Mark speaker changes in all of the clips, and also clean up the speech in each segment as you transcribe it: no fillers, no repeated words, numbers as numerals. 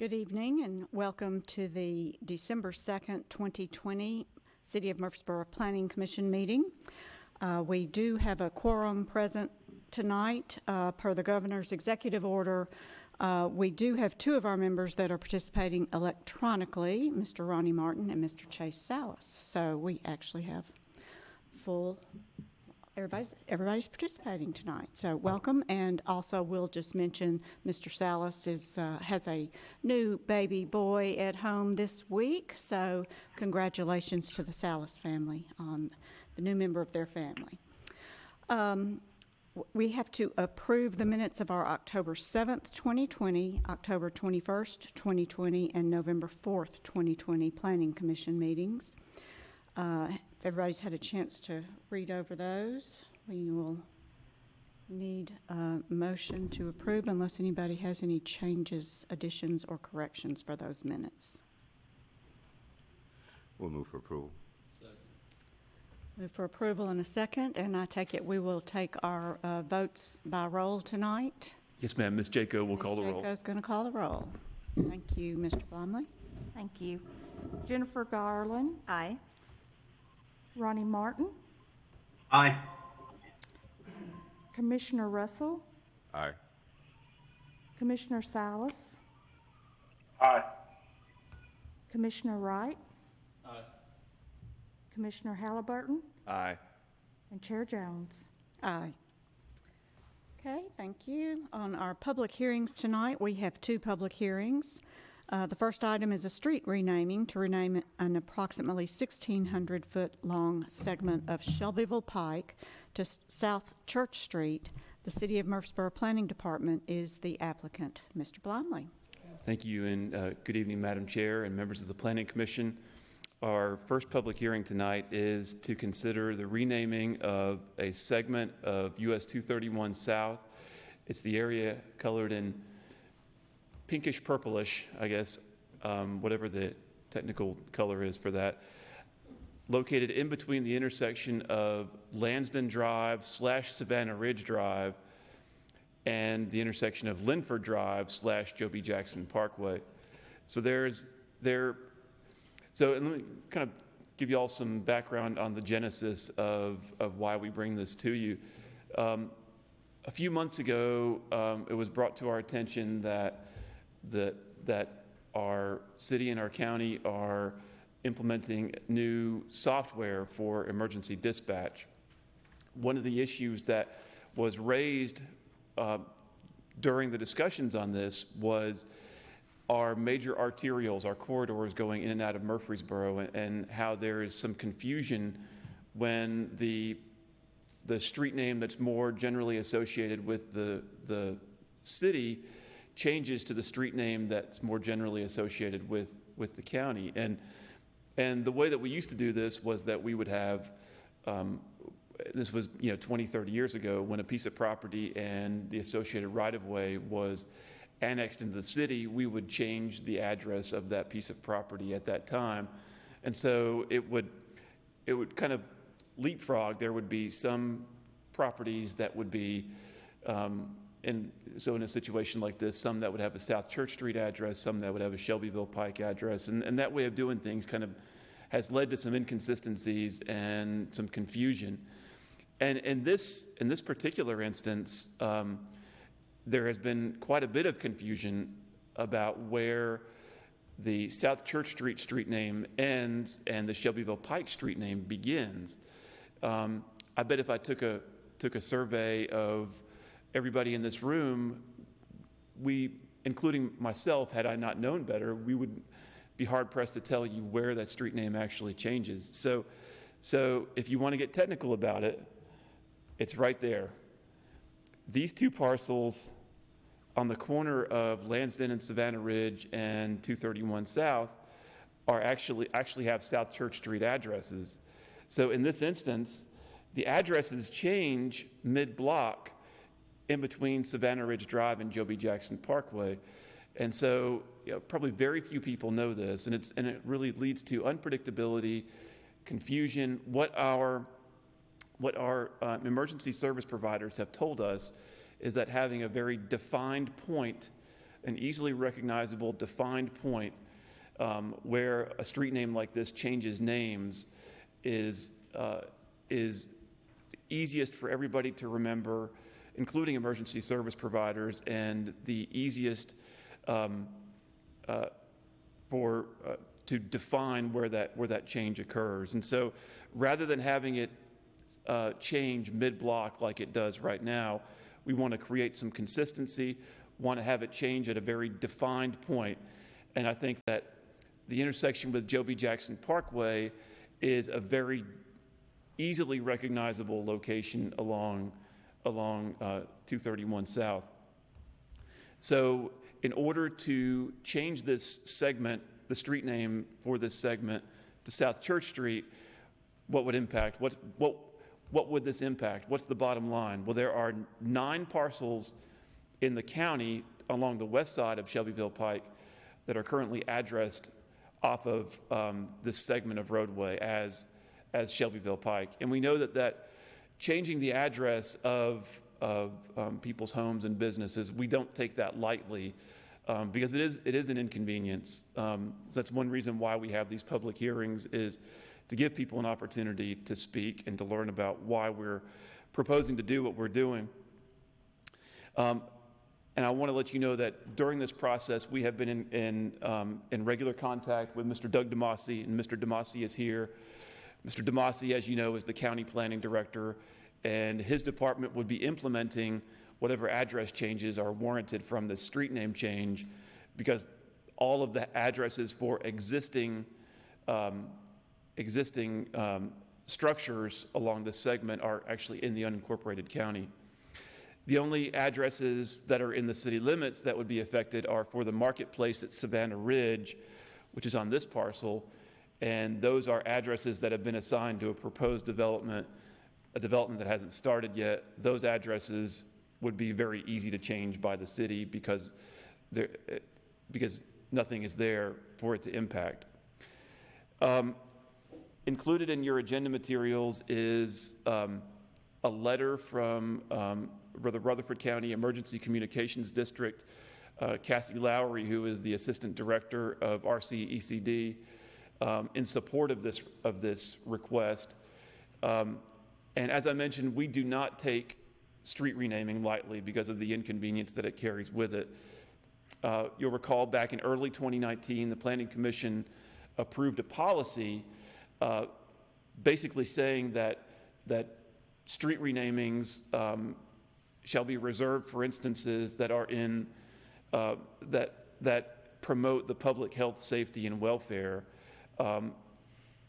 Speaker 1: Good evening and welcome to the December 2nd, 2020 City of Murfreesboro Planning Commission meeting. We do have a quorum present tonight per the governor's executive order. We do have two of our members that are participating electronically, Mr. Ronnie Martin and Mr. Chase Salas. So we actually have full everybody's participating tonight, so welcome. And also we'll just mention Mr. Salas has a new baby boy at home this week, so congratulations to the Salas family on the new member of their family. We have to approve the minutes of our October 7th, 2020, October 21st, 2020, and November 4th, 2020 Planning Commission meetings. If everybody's had a chance to read over those, we will need a motion to approve unless anybody has any changes, additions, or corrections for those minutes.
Speaker 2: We'll move for approval.
Speaker 3: Second.
Speaker 1: Move for approval in a second, and I take it we will take our votes by roll tonight.
Speaker 3: Yes, ma'am. Ms. Jaco will call the roll.
Speaker 1: Ms. Jaco's going to call the roll. Thank you, Mr. Blomley.
Speaker 4: Thank you. Jennifer Garland.
Speaker 5: Aye.
Speaker 4: Ronnie Martin.
Speaker 6: Aye.
Speaker 4: Commissioner Russell.
Speaker 2: Aye.
Speaker 4: Commissioner Salas.
Speaker 6: Aye.
Speaker 4: Commissioner Wright.
Speaker 3: Aye.
Speaker 4: Commissioner Halliburton.
Speaker 2: Aye.
Speaker 4: And Chair Jones.
Speaker 1: Aye. Okay, thank you. On our public hearings tonight, we have two public hearings. The first item is a street renaming to rename an approximately 1,600-foot long segment of Shelbyville Pike to South Church Street. The City of Murfreesboro Planning Department is the applicant. Mr. Blomley.
Speaker 3: Thank you, and good evening, Madam Chair and members of the Planning Commission. Our first public hearing tonight is to consider the renaming of a segment of US 231 South. It's the area colored in pinkish purplish, I guess, whatever the technical color is for that, located in between the intersection of Lansden Drive / Savannah Ridge Drive and the intersection of Linford Drive / Joe B. Jackson Parkway. So and let me kind of give you all some background on the genesis of why we bring this to you. A few months ago, it was brought to our attention that our city and our county are implementing new software for emergency dispatch. One of the issues that was raised during the discussions on this was our major arterials, our corridors going in and out of Murfreesboro, and how there is some confusion when the street name that's more generally associated with the city changes to the street name that's more generally associated with the county. And the way that we used to do this was that we would have, this was 20, 30 years ago, when a piece of property and the associated right-of-way was annexed into the city, we would change the address of that piece of property at that time. And so it would kind of leapfrog. There would be some properties that would be so in a situation like this, some that would have a South Church Street address, some that would have a Shelbyville Pike address, and that way of doing things kind of has led to some inconsistencies and some confusion. And in this particular instance, there has been quite a bit of confusion about where the South Church Street name ends and the Shelbyville Pike Street name begins. I bet if I took a survey of everybody in this room, including myself, had I not known better, we would be hard-pressed to tell you where that street name actually changes. So if you want to get technical about it, it's right there. These two parcels on the corner of Lansden and Savannah Ridge and 231 South are actually have South Church Street addresses. So in this instance, the addresses change mid-block in between Savannah Ridge Drive and Joe B. Jackson Parkway. And so probably very few people know this, and it really leads to unpredictability, confusion. What our emergency service providers have told us is that having a very defined point an easily recognizable, defined point where a street name like this changes names is easiest for everybody to remember, including emergency service providers, and the easiest to define where that change occurs. And so, rather than having it change mid-block like it does right now, we want to create some consistency, want to have it change at a very defined point. And I think that the intersection with Joe B. Jackson Parkway is a very easily recognizable location along 231 South. So in order to change this segment, the street name for this segment to South Church Street, what would impact? What would this impact? What's the bottom line? Well, there are 9 parcels in the county along the west side of Shelbyville Pike that are currently addressed off of this segment of roadway as Shelbyville Pike. And we know that changing the address of people's homes and businesses, we don't take that lightly because it is an inconvenience. So that's one reason why we have these public hearings, is to give people an opportunity to speak and to learn about why we're proposing to do what we're doing. And I want to let you know that during this process, we have been in regular contact with Mr. Doug DeMasi, and Mr. DeMasi is here. Mr. DeMasi, as you know, is the county planning director, and his department would be implementing whatever address changes are warranted from the street name change, because all of the addresses for existing structures along this segment are actually in the unincorporated county. The only addresses that are in the city limits that would be affected are for the marketplace at Savannah Ridge, which is on this parcel, and those are addresses that have been assigned to a proposed development, a development that hasn't started yet. Those addresses would be very easy to change by the city because nothing is there for it to impact. Included in your agenda materials is a letter from the Rutherford County Emergency Communications District, Cassie Lowry, who is the Assistant Director of RCECD, in support of this request. And as I mentioned, we do not take street renaming lightly because of the inconvenience that it carries with it. You'll recall back in early 2019, the Planning Commission approved a policy basically saying that street renamings shall be reserved for instances that are in that promote the public health, safety, and welfare. And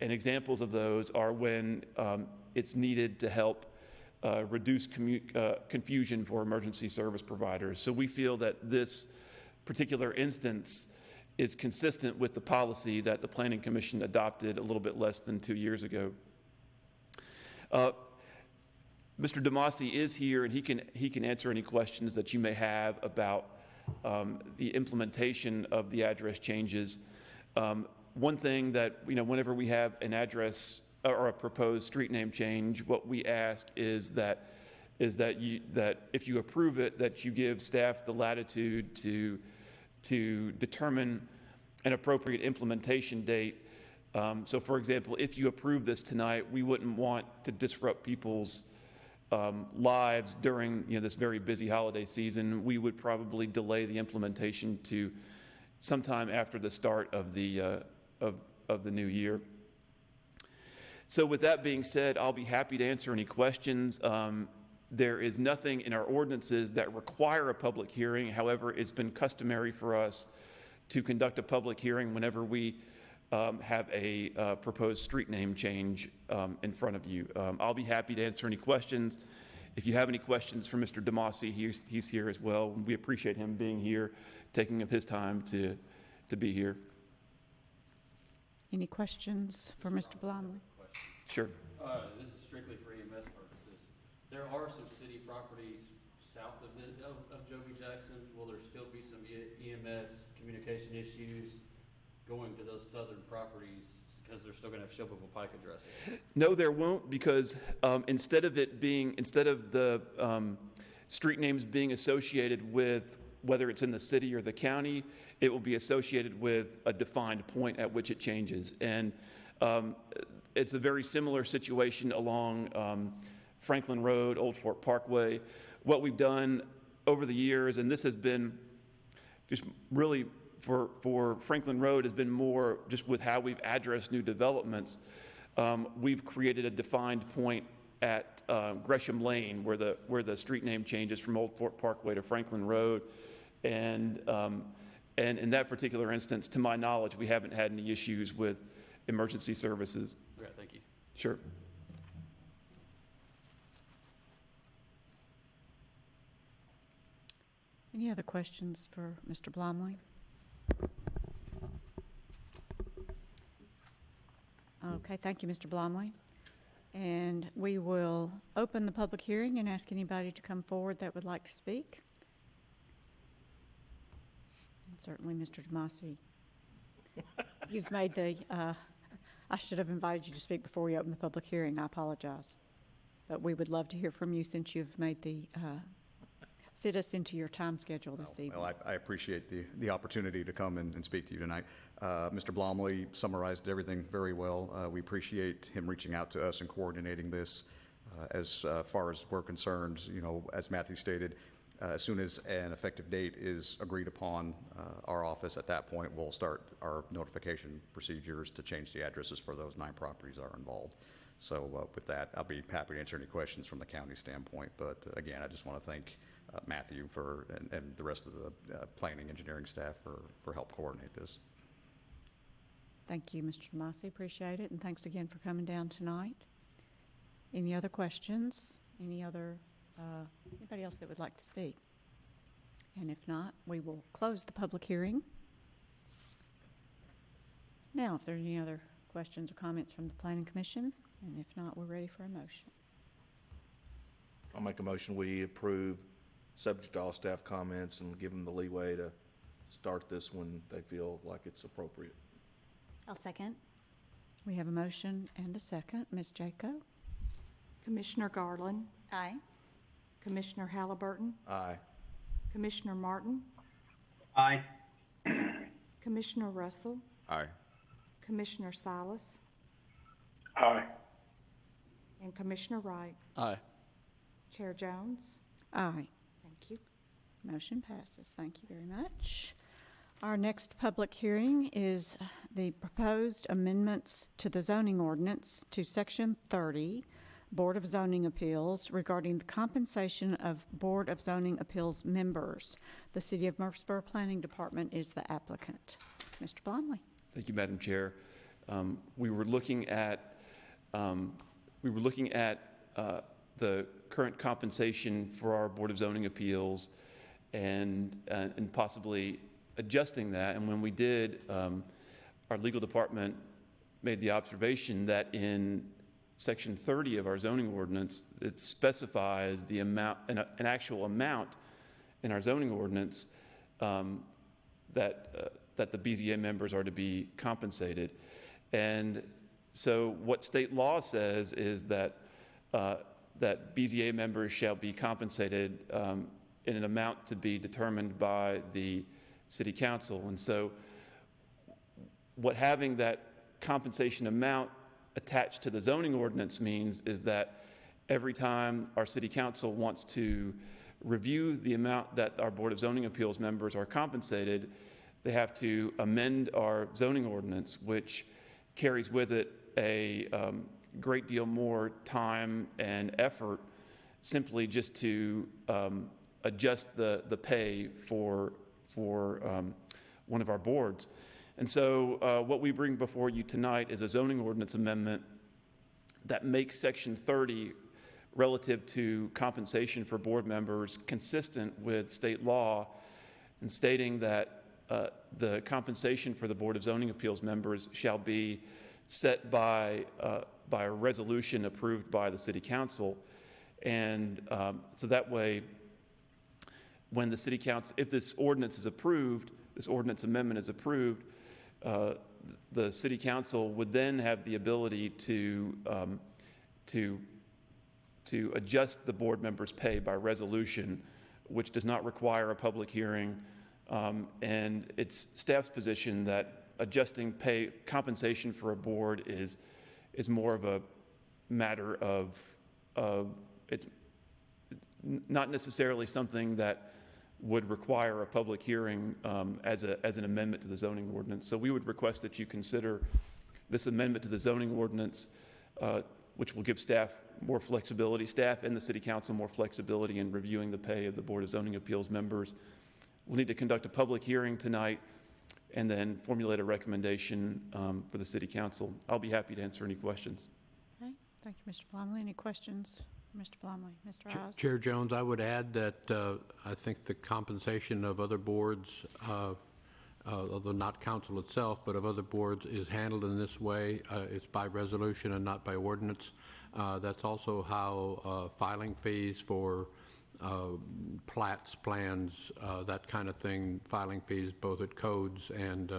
Speaker 3: examples of those are when it's needed to help reduce confusion for emergency service providers. So we feel that this particular instance is consistent with the policy that the Planning Commission adopted a little bit less than 2 years ago. Mr. DeMasi is here, and he can answer any questions that you may have about the implementation of the address changes. One thing that, whenever we have an address or a proposed street name change, what we ask is that if you approve it, that you give staff the latitude to determine an appropriate implementation date. So, for example, if you approve this tonight, we wouldn't want to disrupt people's lives during this very busy holiday season. We would probably delay the implementation to sometime after the start of the new year. So with that being said, I'll be happy to answer any questions. There is nothing in our ordinances that require a public hearing. However, it's been customary for us to conduct a public hearing whenever we have a proposed street name change in front of you. I'll be happy to answer any questions. If you have any questions for Mr. DeMasi, he's here as well. We appreciate him being here, taking up his time to be here.
Speaker 1: Any questions for Mr. Blomley?
Speaker 3: Sure.
Speaker 2: This is strictly for EMS purposes. There are some city properties south of Joe B. Jackson. Will there still be some EMS communication issues going to those southern properties because they're still going to have Shelbyville Pike addresses?
Speaker 3: No, there won't, because instead of the street names being associated with whether it's in the city or the county, it will be associated with a defined point at which it changes. And it's a very similar situation along Franklin Road, Old Fort Parkway. What we've done over the years, and this has been just really for Franklin Road, has been more just with how we've addressed new developments. We've created a defined point at Gresham Lane where the street name changes from Old Fort Parkway to Franklin Road. And in that particular instance, to my knowledge, we haven't had any issues with emergency services.
Speaker 2: Great, thank you.
Speaker 3: Sure.
Speaker 1: Any other questions for Mr. Blomley? Okay, thank you, Mr. Blomley. And we will open the public hearing and ask anybody to come forward that would like to speak. And certainly, Mr. Demasi, you've made the, I should have invited you to speak before we open the public hearing. I apologize. But we would love to hear from you since you've made the, fit us into your time schedule this evening.
Speaker 5: Well, I appreciate the opportunity to come and speak to you tonight. Mr. Blomley summarized everything very well. We appreciate him reaching out to us and coordinating this. As far as we're concerned, you know, as Matthew stated, as soon as an effective date is agreed upon, our office at that point will start our notification procedures to change the addresses for those 9 properties that are involved. So with that, I'll be happy to answer any questions from the county standpoint. But again, I just want to thank Matthew and the rest of the planning engineering staff for help coordinate this.
Speaker 1: Thank you, Mr. Demasi. Appreciate it. And thanks again for coming down tonight. Any other questions? Anybody else that would like to speak? And if not, we will close the public hearing. Now, if there are any other questions or comments from the Planning Commission, and if not, we're ready for a motion.
Speaker 7: I'll make a motion we approve, subject to all staff comments, and give them the leeway to start this when they feel like it's appropriate.
Speaker 8: I'll second.
Speaker 1: We have a motion and a second. Ms. Jaco?
Speaker 4: Commissioner Garland,
Speaker 8: Aye.
Speaker 4: Commissioner Halliburton,
Speaker 7: Aye.
Speaker 4: Commissioner Martin,
Speaker 6: Aye.
Speaker 4: Commissioner Russell,
Speaker 5: Aye.
Speaker 4: Commissioner Silas,
Speaker 6: Aye.
Speaker 4: and Commissioner Wright.
Speaker 2: Aye.
Speaker 4: Chair Jones.
Speaker 1: Aye.
Speaker 4: Thank you.
Speaker 1: Motion passes. Thank you very much. Our next public hearing is the proposed amendments to the zoning ordinance to Section 30, Board of Zoning Appeals, regarding the compensation of Board of Zoning Appeals members. The City of Murfreesboro Planning Department is the applicant. Mr. Blomley.
Speaker 3: Thank you, Madam Chair. We were looking at the current compensation for our Board of Zoning Appeals and possibly adjusting that. And when we did, our legal department made the observation that in Section 30 of our zoning ordinance, it specifies the amount, an actual amount in our zoning ordinance that the BZA members are to be compensated. And so what state law says is that that BZA members shall be compensated in an amount to be determined by the City Council. And so what having that compensation amount attached to the zoning ordinance means is that every time our City Council wants to review the amount that our Board of Zoning Appeals members are compensated, they have to amend our zoning ordinance, which carries with it a great deal more time and effort simply just to adjust the pay for one of our boards. And so what we bring before you tonight is a zoning ordinance amendment that makes Section 30 relative to compensation for board members consistent with state law, and stating that the compensation for the Board of Zoning Appeals members shall be set by a resolution approved by the City Council. And so that way, when the City Council, if this ordinance is approved, this ordinance amendment is approved, the City Council would then have the ability to adjust the board members' pay by resolution which does not require a public hearing. And it's staff's position that adjusting pay compensation for a board is more of a matter of it's not necessarily something that would require a public hearing as an amendment to the zoning ordinance. So we would request that you consider this amendment to the zoning ordinance, which will give staff more flexibility, staff and the city council more flexibility in reviewing the pay of the Board of Zoning Appeals members. We'll need to conduct a public hearing tonight and then formulate a recommendation for the city council. I'll be happy to answer any questions.
Speaker 1: Okay, thank you, Mr. Blomley. Any questions, Mr. Blomley? Mr. Oz?
Speaker 8: Chair Jones, I would add that I think the compensation of other boards, although not council itself, but of other boards, is handled in this way. It's by resolution and not by ordinance. That's also how filing fees for plats, plans, that kind of thing, filing fees both at codes and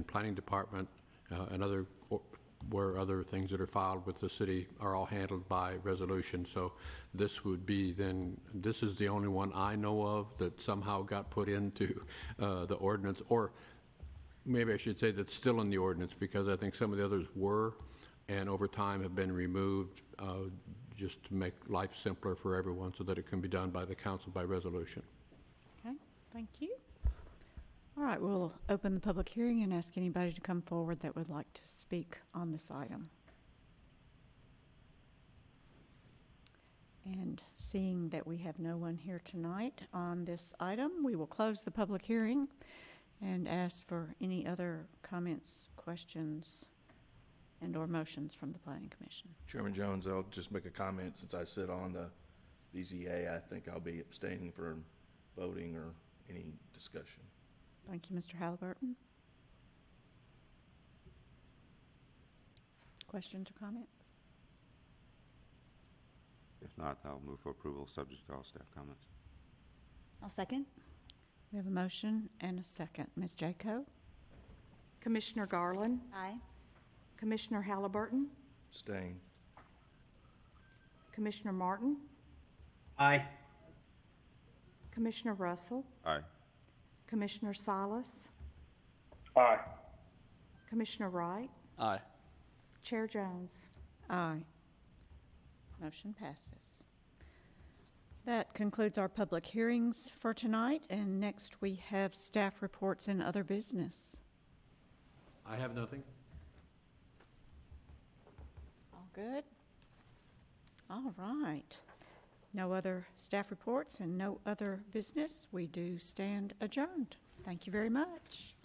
Speaker 8: planning department and where other things that are filed with the city are all handled by resolution. So this would be then, this is the only one I know of that somehow got put into the ordinance, or maybe I should say that's still in the ordinance, because I think some of the others were and over time have been removed just to make life simpler for everyone so that it can be done by the council by resolution.
Speaker 1: Okay, thank you. All right, we'll open the public hearing and ask anybody to come forward that would like to speak on this item. And seeing that we have no one here tonight on this item, we will close the public hearing and ask for any other comments, questions, and/or motions from the Planning Commission.
Speaker 7: Chairman Jones, I'll just make a comment. Since I sit on the BZA, I think I'll be abstaining from voting or any discussion.
Speaker 1: Thank you, Mr. Halliburton. Questions or comments?
Speaker 9: If not, I'll move for approval, subject to all staff comments.
Speaker 4: I'll second.
Speaker 1: We have a motion and a second. Ms. Jaco?
Speaker 4: Commissioner Garland,
Speaker 10: Aye.
Speaker 4: Commissioner Halliburton,
Speaker 7: Abstain.
Speaker 4: Commissioner Martin,
Speaker 6: Aye.
Speaker 4: Commissioner Russell,
Speaker 9: Aye.
Speaker 4: Commissioner Silas,
Speaker 6: Aye.
Speaker 4: Commissioner Wright,
Speaker 2: Aye.
Speaker 4: Chair Jones.
Speaker 1: Aye. Motion passes. That concludes our public hearings for tonight, and next we have staff reports and other business.
Speaker 8: I have nothing.
Speaker 1: All good? All right. No other staff reports and no other business. We do stand adjourned. Thank you very much.